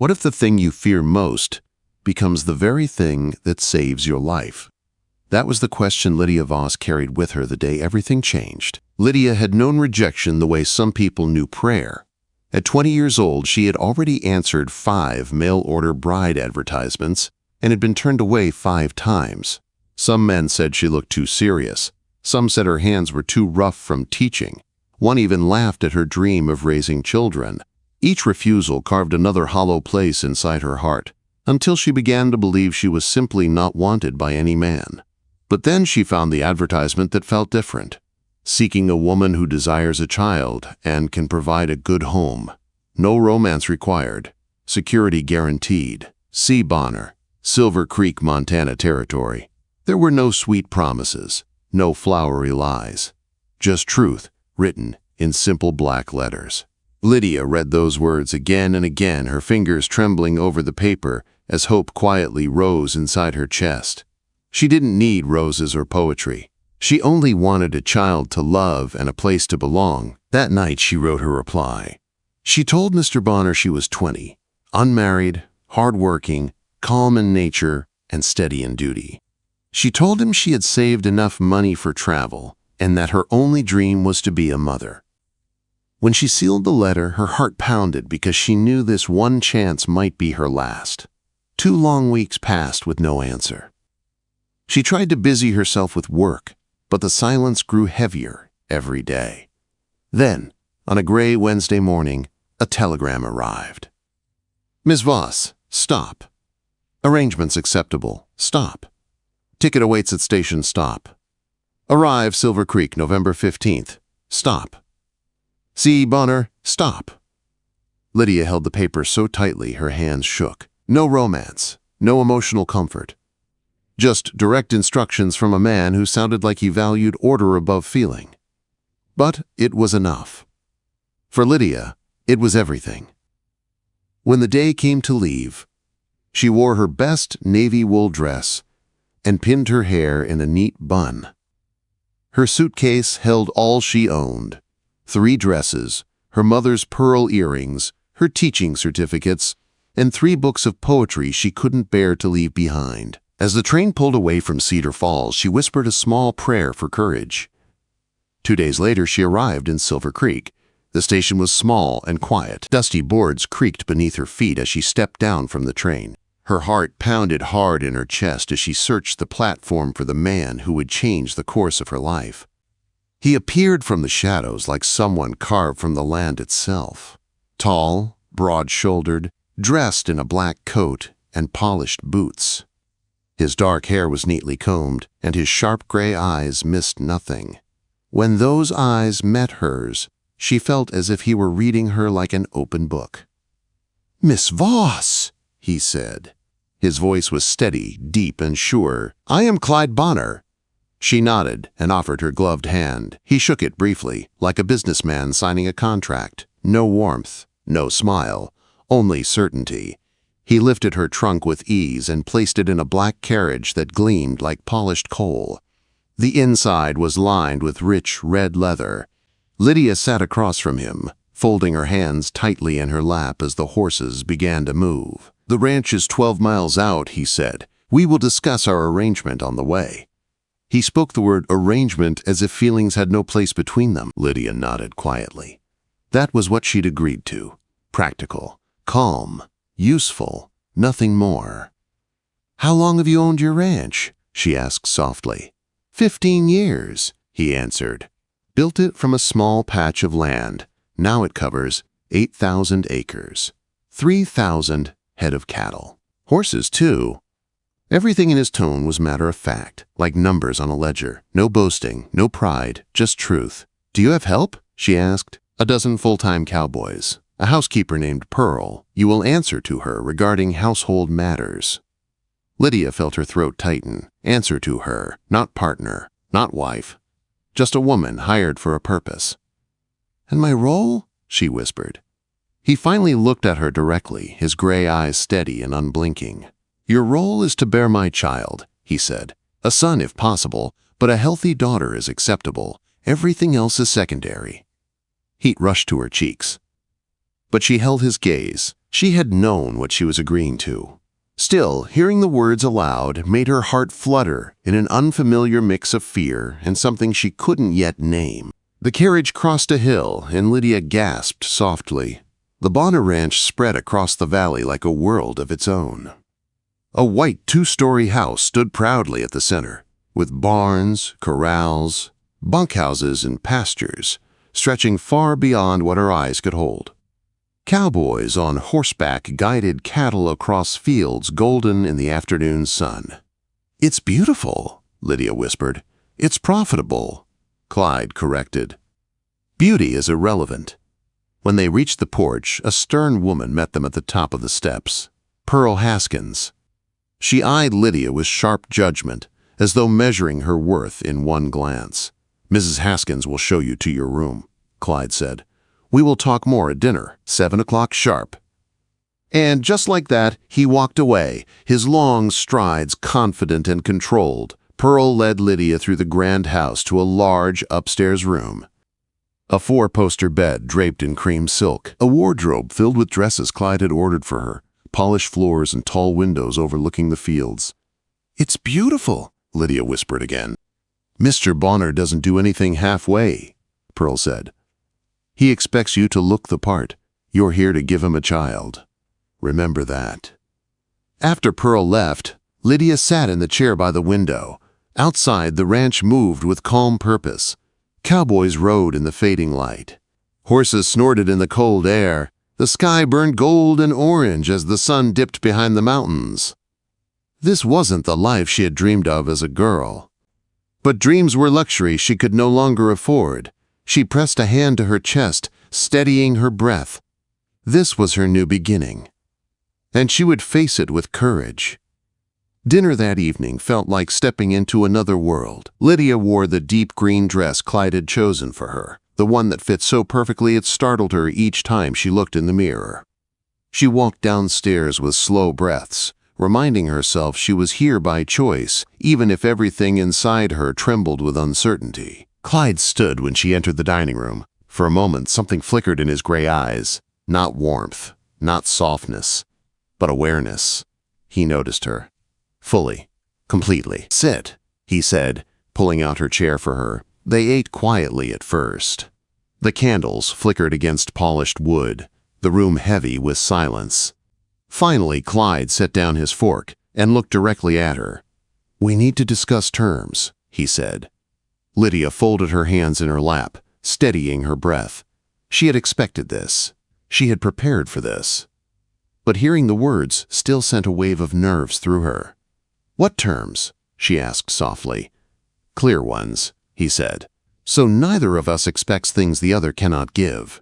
What if the thing you fear most becomes the very thing that saves your life? That was the question Lydia Voss carried with her the day everything changed. Lydia had known rejection the way some people knew prayer. At 20 years old, she had already answered 5 mail-order bride advertisements and had been turned away 5 times. Some men said she looked too serious. Some said her hands were too rough from teaching. One even laughed at her dream of raising children. Each refusal carved another hollow place inside her heart, until she began to believe she was simply not wanted by any man. But then she found the advertisement that felt different. Seeking a woman who desires a child and can provide a good home. No romance required. Security guaranteed. C. Bonner, Silver Creek, Montana territory. There were no sweet promises, no flowery lies. Just truth, written in simple black letters. Lydia read those words again and again, her fingers trembling over the paper as hope quietly rose inside her chest. She didn't need roses or poetry. She only wanted a child to love and a place to belong. That night she wrote her reply. She told Mr. Bonner she was 20, unmarried, hardworking, calm in nature, and steady in duty. She told him she had saved enough money for travel and that her only dream was to be a mother. When she sealed the letter, her heart pounded because she knew this one chance might be her last. 2 long weeks passed with no answer. She tried to busy herself with work, but the silence grew heavier every day. Then, on a gray Wednesday morning, a telegram arrived. Ms. Voss, stop. Arrangements acceptable. Stop. Ticket awaits at station. Stop. Arrive Silver Creek, November 15th. Stop. C. Bonner, stop. Lydia held the paper so tightly her hands shook. No romance, no emotional comfort. Just direct instructions from a man who sounded like he valued order above feeling. But it was enough. For Lydia, it was everything. When the day came to leave, she wore her best navy wool dress and pinned her hair in a neat bun. Her suitcase held all she owned: 3 dresses, her mother's pearl earrings, her teaching certificates, and 3 books of poetry she couldn't bear to leave behind. As the train pulled away from Cedar Falls, she whispered a small prayer for courage. 2 days later, she arrived in Silver Creek. The station was small and quiet. Dusty boards creaked beneath her feet as she stepped down from the train. Her heart pounded hard in her chest as she searched the platform for the man who would change the course of her life. He appeared from the shadows like someone carved from the land itself. Tall, broad-shouldered, dressed in a black coat and polished boots. His dark hair was neatly combed, and his sharp gray eyes missed nothing. When those eyes met hers, she felt as if he were reading her like an open book. "Miss Voss," he said. His voice was steady, deep, and sure. "I am Clyde Bonner." She nodded and offered her gloved hand. He shook it briefly, like a businessman signing a contract. No warmth, no smile, only certainty. He lifted her trunk with ease and placed it in a black carriage that gleamed like polished coal. The inside was lined with rich red leather. Lydia sat across from him, folding her hands tightly in her lap as the horses began to move. "The ranch is 12 miles out," he said. "We will discuss our arrangement on the way." He spoke the word arrangement as if feelings had no place between them. Lydia nodded quietly. That was what she'd agreed to. Practical, calm, useful, nothing more. "How long have you owned your ranch?" she asked softly. 15 years, he answered. "Built it from a small patch of land. Now it covers 8,000 acres. 3,000 head of cattle. Horses, too." Everything in his tone was matter of fact, like numbers on a ledger. No boasting, no pride, just truth. "Do you have help?" she asked. "A dozen full-time cowboys. A housekeeper named Pearl. You will answer to her regarding household matters." Lydia felt her throat tighten. Answer to her, not partner, not wife. Just a woman hired for a purpose. "And my role?" she whispered. He finally looked at her directly, his gray eyes steady and unblinking. "Your role is to bear my child," he said. "A son if possible, but a healthy daughter is acceptable. Everything else is secondary." Heat rushed to her cheeks. But she held his gaze, She had known what she was agreeing to. Still, hearing the words aloud made her heart flutter in an unfamiliar mix of fear and something she couldn't yet name. The carriage crossed a hill, and Lydia gasped softly. The Bonner ranch spread across the valley like a world of its own. A white two-story house stood proudly at the center, with barns, corrals, bunkhouses, and pastures stretching far beyond what her eyes could hold. Cowboys on horseback guided cattle across fields golden in the afternoon sun. "It's beautiful," Lydia whispered. "It's profitable," Clyde corrected. Beauty is irrelevant. When they reached the porch, a stern woman met them at the top of the steps. Pearl Haskins. She eyed Lydia with sharp judgment, as though measuring her worth in one glance. "Mrs. Haskins will show you to your room," Clyde said. "We will talk more at dinner, 7 o'clock sharp." And just like that, he walked away, his long strides confident and controlled. Pearl led Lydia through the grand house to a large upstairs room. A 4-poster bed draped in cream silk, a wardrobe filled with dresses Clyde had ordered for her, polished floors and tall windows overlooking the fields. "It's beautiful," Lydia whispered again. "Mr. Bonner doesn't do anything halfway," Pearl said. "He expects you to look the part. You're here to give him a child. Remember that." After Pearl left, Lydia sat in the chair by the window. Outside, the ranch moved with calm purpose. Cowboys rode in the fading light. Horses snorted in the cold air. The sky burned gold and orange as the sun dipped behind the mountains. This wasn't the life she had dreamed of as a girl. But dreams were luxury she could no longer afford. She pressed a hand to her chest, steadying her breath. This was her new beginning. And she would face it with courage. Dinner that evening felt like stepping into another world. Lydia wore the deep green dress Clyde had chosen for her, the one that fit so perfectly it startled her each time she looked in the mirror. She walked downstairs with slow breaths, reminding herself she was here by choice, even if everything inside her trembled with uncertainty. Clyde stood when she entered the dining room. For a moment, something flickered in his gray eyes. Not warmth, not softness, but awareness. He noticed her. Fully, completely. "Sit," he said, pulling out her chair for her. They ate quietly at first. The candles flickered against polished wood, the room heavy with silence. Finally, Clyde set down his fork and looked directly at her. "We need to discuss terms," he said. Lydia folded her hands in her lap, steadying her breath. She had expected this. She had prepared for this. But hearing the words still sent a wave of nerves through her. "What terms?" she asked softly. "Clear ones," he said. "So neither of us expects things the other cannot give."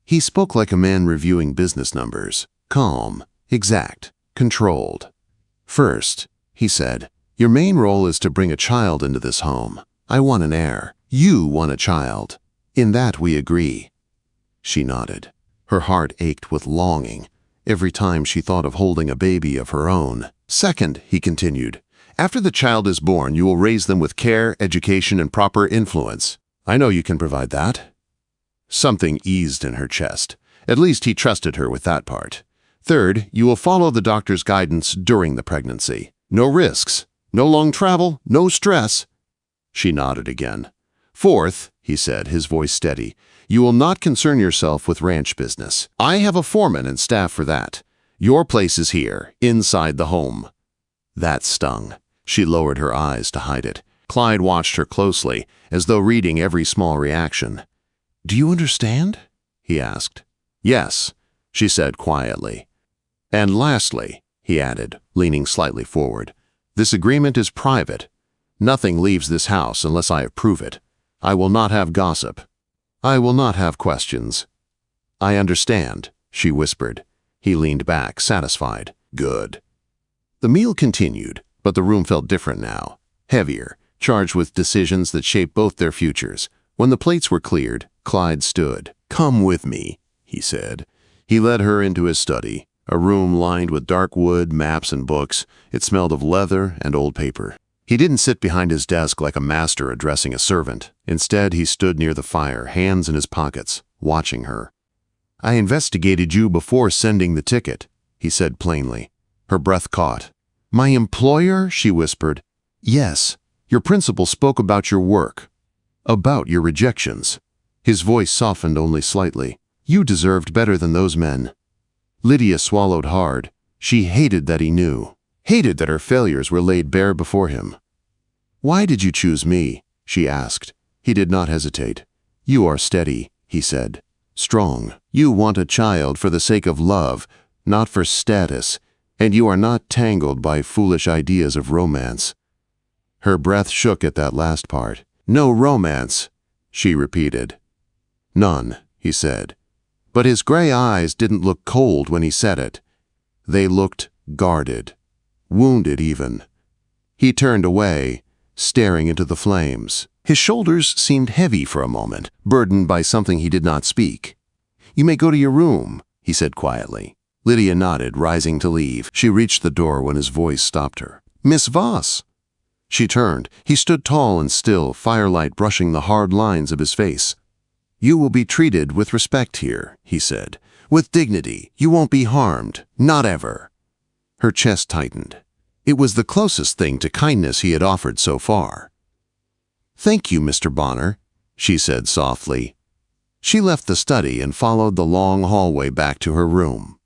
He spoke like a man reviewing business numbers, calm, exact, controlled. "First," he said, "your main role is to bring a child into this home. I want an heir. You want a child. In that we agree." She nodded. Her heart ached with longing every time she thought of holding a baby of her own. "Second," he continued, "after the child is born, you will raise them with care, education, and proper influence. I know you can provide that." Something eased in her chest. At least he trusted her with that part. "Third, you will follow the doctor's guidance during the pregnancy. No risks, no long travel, no stress." She nodded again. "Fourth," he said, his voice steady, "you will not concern yourself with ranch business. I have a foreman and staff for that. Your place is here, inside the home." That stung. She lowered her eyes to hide it. Clyde watched her closely, as though reading every small reaction. "Do you understand?" he asked. "Yes," she said quietly. "And lastly," he added, leaning slightly forward, "this agreement is private. Nothing leaves this house unless I approve it. I will not have gossip. I will not have questions." "I understand," she whispered. He leaned back, satisfied. "Good." The meal continued, but the room felt different now. Heavier, charged with decisions that shaped both their futures. When the plates were cleared, Clyde stood. "Come with me," he said. He led her into his study, a room lined with dark wood, maps, and books. It smelled of leather and old paper. He didn't sit behind his desk like a master addressing a servant. Instead, he stood near the fire, hands in his pockets, watching her. I investigated you before sending the ticket, he said plainly. Her breath caught. My employer? She whispered. Yes, your principal spoke about your work. About your rejections. His voice softened only slightly. You deserved better than those men. Lydia swallowed hard. She hated that he knew. Hated that her failures were laid bare before him. Why did you choose me? She asked. He did not hesitate. You are steady, he said. Strong. You want a child for the sake of love, not for status, and you are not tangled by foolish ideas of romance. Her breath shook at that last part. No romance, she repeated. None, he said. But his gray eyes didn't look cold when he said it. They looked guarded, wounded even. He turned away, staring into the flames. His shoulders seemed heavy for a moment, burdened by something he did not speak. You may go to your room, he said quietly. Lydia nodded, rising to leave. She reached the door when his voice stopped her. Miss Voss! She turned. He stood tall and still, firelight brushing the hard lines of his face. You will be treated with respect here, he said. With dignity. You won't be harmed. Not ever. Her chest tightened. It was the closest thing to kindness he had offered so far. Thank you, Mr. Bonner, she said softly. She left the study and followed the long hallway back to her room.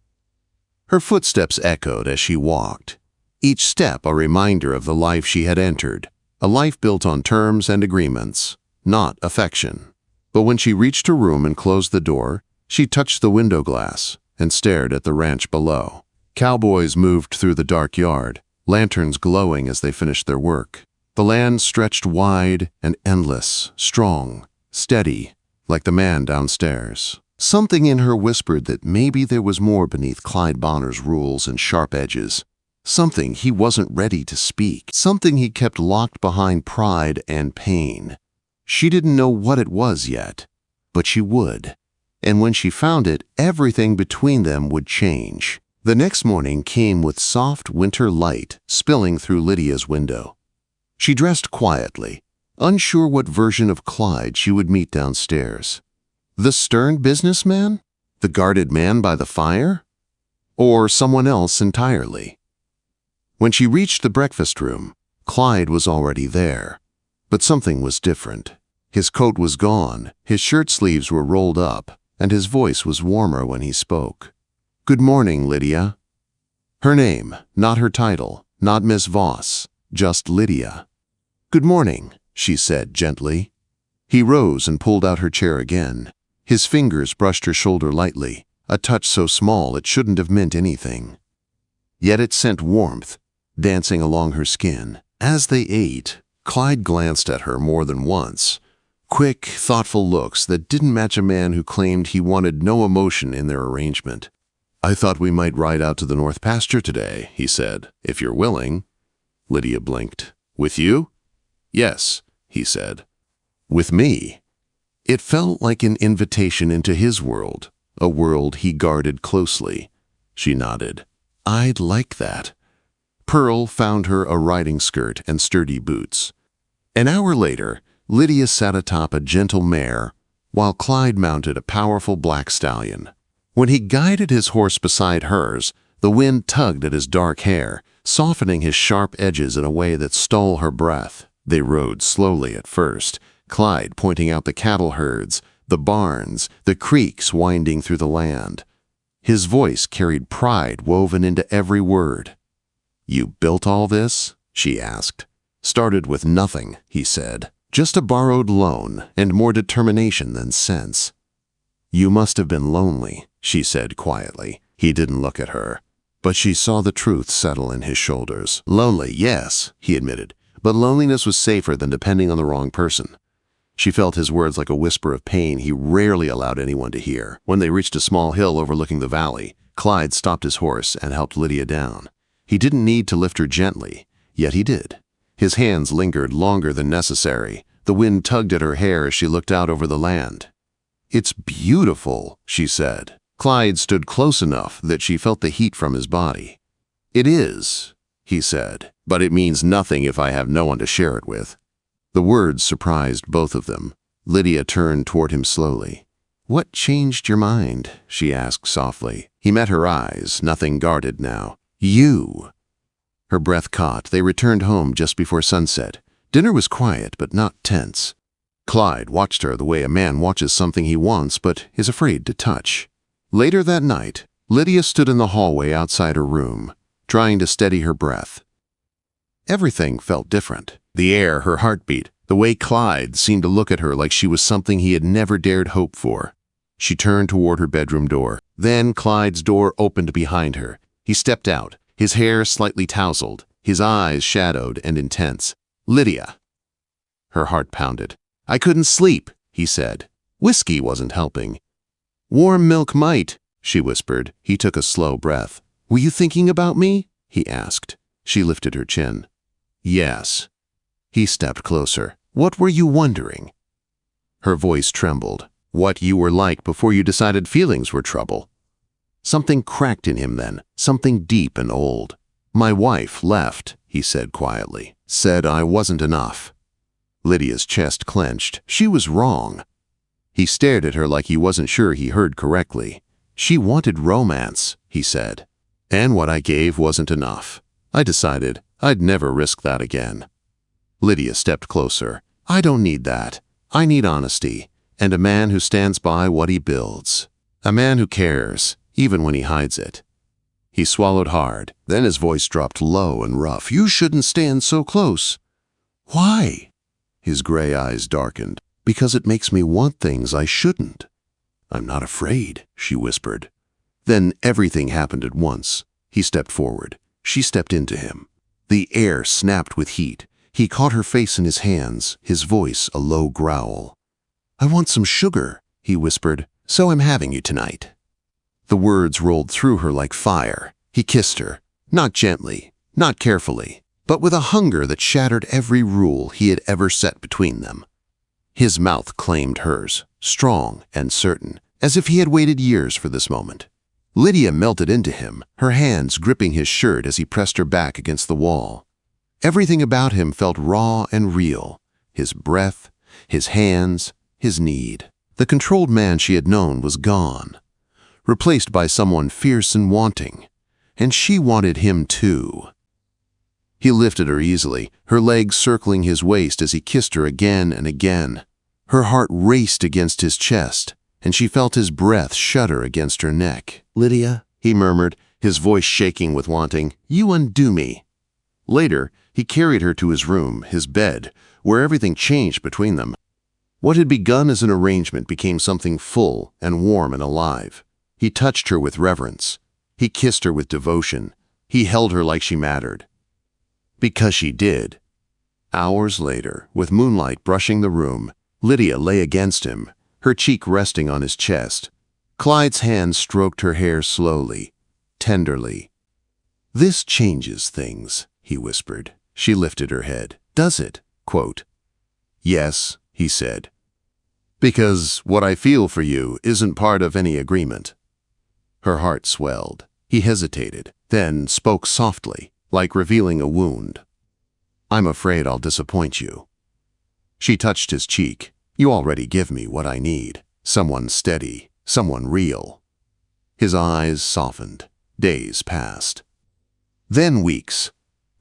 Her footsteps echoed as she walked, each step a reminder of the life she had entered, a life built on terms and agreements, not affection. But when she reached her room and closed the door, she touched the window glass and stared at the ranch below. Cowboys moved through the dark yard, lanterns glowing as they finished their work. The land stretched wide and endless, strong, steady, like the man downstairs. Something in her whispered that maybe there was more beneath Clyde Bonner's rules and sharp edges. Something he wasn't ready to speak. Something he kept locked behind pride and pain. She didn't know what it was yet, but she would. And when she found it, everything between them would change. The next morning came with soft winter light spilling through Lydia's window. She dressed quietly, unsure what version of Clyde she would meet downstairs. The stern businessman? The guarded man by the fire? Or someone else entirely? When she reached the breakfast room, Clyde was already there. But something was different. His coat was gone, his shirt sleeves were rolled up, and his voice was warmer when he spoke. Good morning, Lydia. Her name, not her title, not Miss Voss, just Lydia. Good morning, she said gently. He rose and pulled out her chair again. His fingers brushed her shoulder lightly, a touch so small it shouldn't have meant anything. Yet it sent warmth, dancing along her skin. As they ate, Clyde glanced at her more than once. Quick, thoughtful looks that didn't match a man who claimed he wanted no emotion in their arrangement. I thought we might ride out to the north pasture today, he said, if you're willing. Lydia blinked. With you? Yes, he said. With me? It felt like an invitation into his world, a world he guarded closely. She nodded. I'd like that. Pearl found her a riding skirt and sturdy boots. An hour later, Lydia sat atop a gentle mare, while Clyde mounted a powerful black stallion. When he guided his horse beside hers, the wind tugged at his dark hair, softening his sharp edges in a way that stole her breath. They rode slowly at first, Clyde pointing out the cattle herds, the barns, the creeks winding through the land. His voice carried pride woven into every word. You built all this? She asked. Started with nothing, he said. Just a borrowed loan and more determination than sense. You must have been lonely, she said quietly. He didn't look at her, but she saw the truth settle in his shoulders. Lonely, yes, he admitted, but loneliness was safer than depending on the wrong person. She felt his words like a whisper of pain he rarely allowed anyone to hear. When they reached a small hill overlooking the valley, Clyde stopped his horse and helped Lydia down. He didn't need to lift her gently, yet he did. His hands lingered longer than necessary. The wind tugged at her hair as she looked out over the land. It's beautiful, she said. Clyde stood close enough that she felt the heat from his body. It is, he said, but it means nothing if I have no one to share it with. The words surprised both of them. Lydia turned toward him slowly. "What changed your mind?" she asked softly. He met her eyes, nothing guarded now. "You." Her breath caught. They returned home just before sunset. Dinner was quiet, but not tense. Clyde watched her the way a man watches something he wants but is afraid to touch. Later that night, Lydia stood in the hallway outside her room, trying to steady her breath. Everything felt different. The air, her heartbeat, the way Clyde seemed to look at her like she was something he had never dared hope for. She turned toward her bedroom door. Then Clyde's door opened behind her. He stepped out, his hair slightly tousled, his eyes shadowed and intense. "Lydia." Her heart pounded. "I couldn't sleep," he said. Whiskey wasn't helping. "Warm milk might," she whispered. He took a slow breath. "Were you thinking about me?" he asked. She lifted her chin. "Yes." He stepped closer. "What were you wondering?" Her voice trembled. "What you were like before you decided feelings were trouble." Something cracked in him then, something deep and old. "My wife left," he said quietly. "Said I wasn't enough." Lydia's chest clenched. She was wrong. He stared at her like he wasn't sure he heard correctly. "She wanted romance," he said. "And what I gave wasn't enough. I decided I'd never risk that again." Lydia stepped closer. "I don't need that. I need honesty, and a man who stands by what he builds. A man who cares, even when he hides it." He swallowed hard. Then his voice dropped low and rough. "You shouldn't stand so close." "Why?" His gray eyes darkened. "Because it makes me want things I shouldn't." "I'm not afraid," she whispered. Then everything happened at once. He stepped forward. She stepped into him. The air snapped with heat. He caught her face in his hands, his voice a low growl. "I want some sugar," he whispered. "So I'm having you tonight." The words rolled through her like fire. He kissed her, not gently, not carefully, but with a hunger that shattered every rule he had ever set between them. His mouth claimed hers, strong and certain, as if he had waited years for this moment. Lydia melted into him, her hands gripping his shirt as he pressed her back against the wall. Everything about him felt raw and real, his breath, his hands, his need. The controlled man she had known was gone, replaced by someone fierce and wanting, and she wanted him too. He lifted her easily, her legs circling his waist as he kissed her again and again. Her heart raced against his chest, and she felt his breath shudder against her neck. "Lydia," he murmured, his voice shaking with wanting, "you undo me." Later, he carried her to his room, his bed, where everything changed between them. What had begun as an arrangement became something full and warm and alive. He touched her with reverence. He kissed her with devotion. He held her like she mattered. Because she did. Hours later, with moonlight brushing the room, Lydia lay against him, her cheek resting on his chest. Clyde's hand stroked her hair slowly, tenderly. "This changes things," he whispered. She lifted her head. "Does it?" Quote. "Yes," he said. "Because what I feel for you isn't part of any agreement." Her heart swelled. He hesitated, then spoke softly, like revealing a wound. "I'm afraid I'll disappoint you." She touched his cheek. "You already give me what I need. Someone steady, someone real." His eyes softened. Days passed. Then weeks.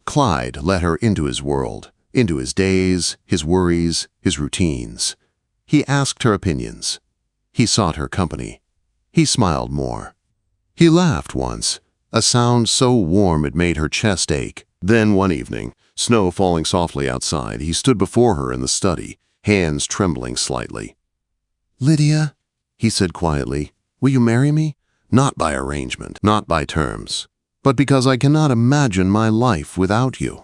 Clyde let her into his world, into his days, his worries, his routines. He asked her opinions. He sought her company. He smiled more. He laughed once, a sound so warm it made her chest ache. Then one evening, snow falling softly outside, he stood before her in the study, hands trembling slightly. "Lydia," he said quietly, "will you marry me? Not by arrangement, not by terms, but because I cannot imagine my life without you."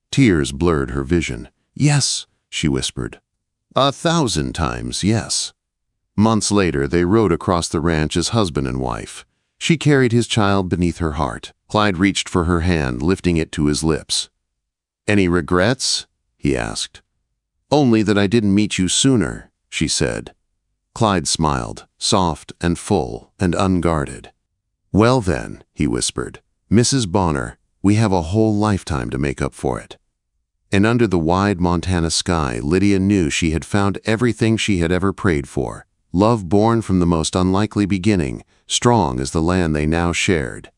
Tears blurred her vision. "Yes," she whispered. 1,000 times yes. Months later, they rode across the ranch as husband and wife. She carried his child beneath her heart. Clyde reached for her hand, lifting it to his lips. "Any regrets?" he asked. "Only that I didn't meet you sooner," she said. Clyde smiled, soft and full and unguarded. "Well then," he whispered, "Mrs. Bonner, we have a whole lifetime to make up for it." And under the wide Montana sky, Lydia knew she had found everything she had ever prayed for. love born from the most unlikely beginning, strong as the land they now shared.